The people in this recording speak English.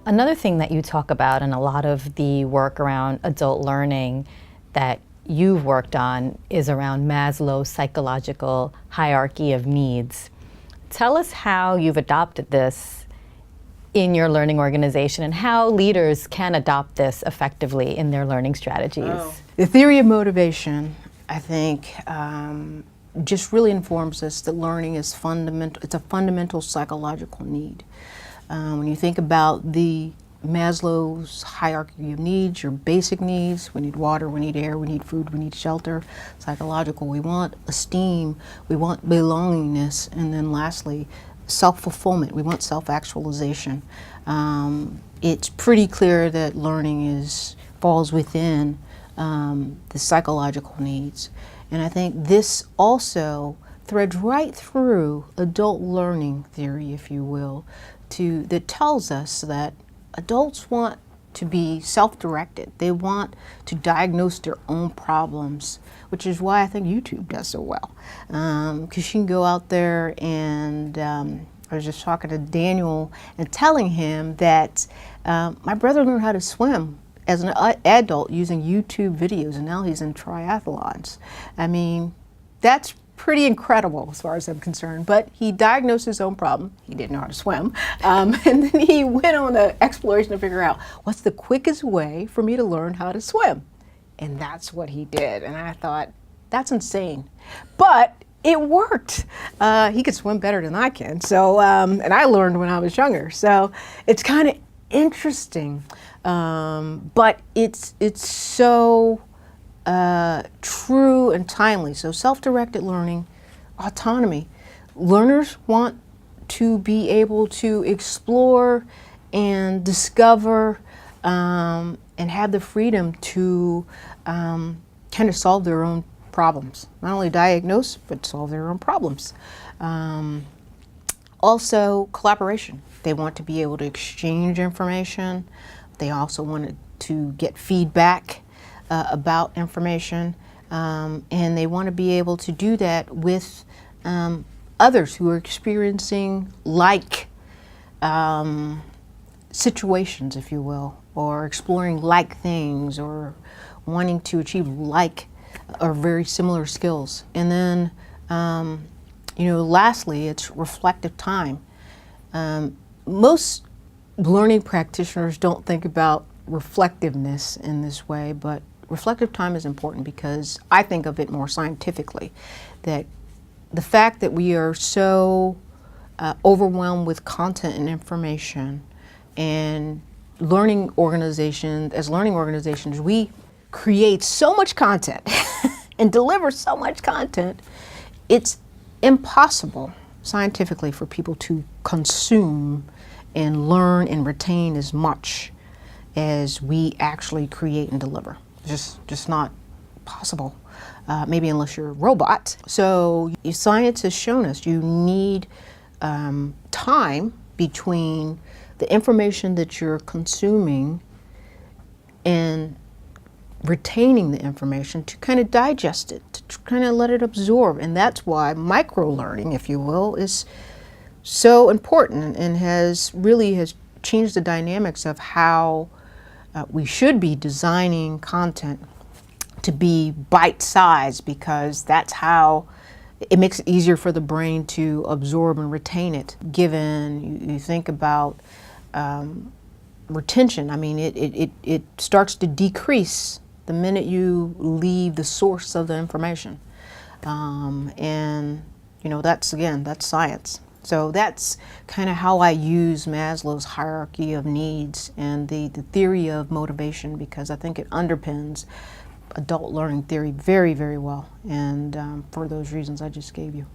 Another thing that you talk about in a lot of the work around adult learning that you've worked on is around Maslow's psychological hierarchy of needs. Tell us how you've adopted this in your learning organization and how leaders can adopt this effectively in their learning strategies. Oh. The theory of motivation, I think, just really informs us that learning is fundamental. It's a fundamental psychological need. When you think about the Maslow's hierarchy of needs, your basic needs, we need water, we need air, we need food, we need shelter. Psychological, we want esteem, we want belongingness, and then lastly, self-fulfillment. We want self-actualization. It's pretty clear that learning falls within the psychological needs. And I think this also threads right through adult learning theory, if you will, that tells us that adults want to be self-directed. They want to diagnose their own problems, which is why I think YouTube does so well. Because you can go out there and I was just talking to Daniel and telling him that my brother learned how to swim as an adult using YouTube videos, and now he's in triathlons. I mean, that's pretty incredible as far as I'm concerned, but he diagnosed his own problem. He didn't know how to swim. And then he went on an exploration to figure out what's the quickest way for me to learn how to swim. And that's what he did. And I thought, that's insane. But it worked. He could swim better than I can. So, and I learned when I was younger. So it's kind of interesting. But it's so true and timely. So self-directed learning, autonomy. Learners want to be able to explore and discover and have the freedom to kind of solve their own problems. Not only diagnose, but solve their own problems. Also, collaboration. They want to be able to exchange information. They also want to get feedback about information, and they want to be able to do that with others who are experiencing like situations, if you will, or exploring like things, or wanting to achieve like or very similar skills. And then, lastly, it's reflective time. Most learning practitioners don't think about reflectiveness in this way, but reflective time is important because I think of it more scientifically, that the fact that we are so overwhelmed with content and information, and learning organizations, we create so much content and deliver so much content, it's impossible scientifically for people to consume and learn and retain as much as we actually create and deliver. Just not possible, maybe unless you're a robot. So science has shown us you need time between the information that you're consuming and retaining the information to kind of digest it, to kind of let it absorb. And that's why micro-learning, if you will, is so important and has changed the dynamics of how we should be designing content to be bite-sized, because that's how it makes it easier for the brain to absorb and retain it. Given you think about retention, I mean, it starts to decrease the minute you leave the source of the information. And that's science. So that's kind of how I use Maslow's hierarchy of needs and the theory of motivation, because I think it underpins adult learning theory very, very well. And for those reasons I just gave you.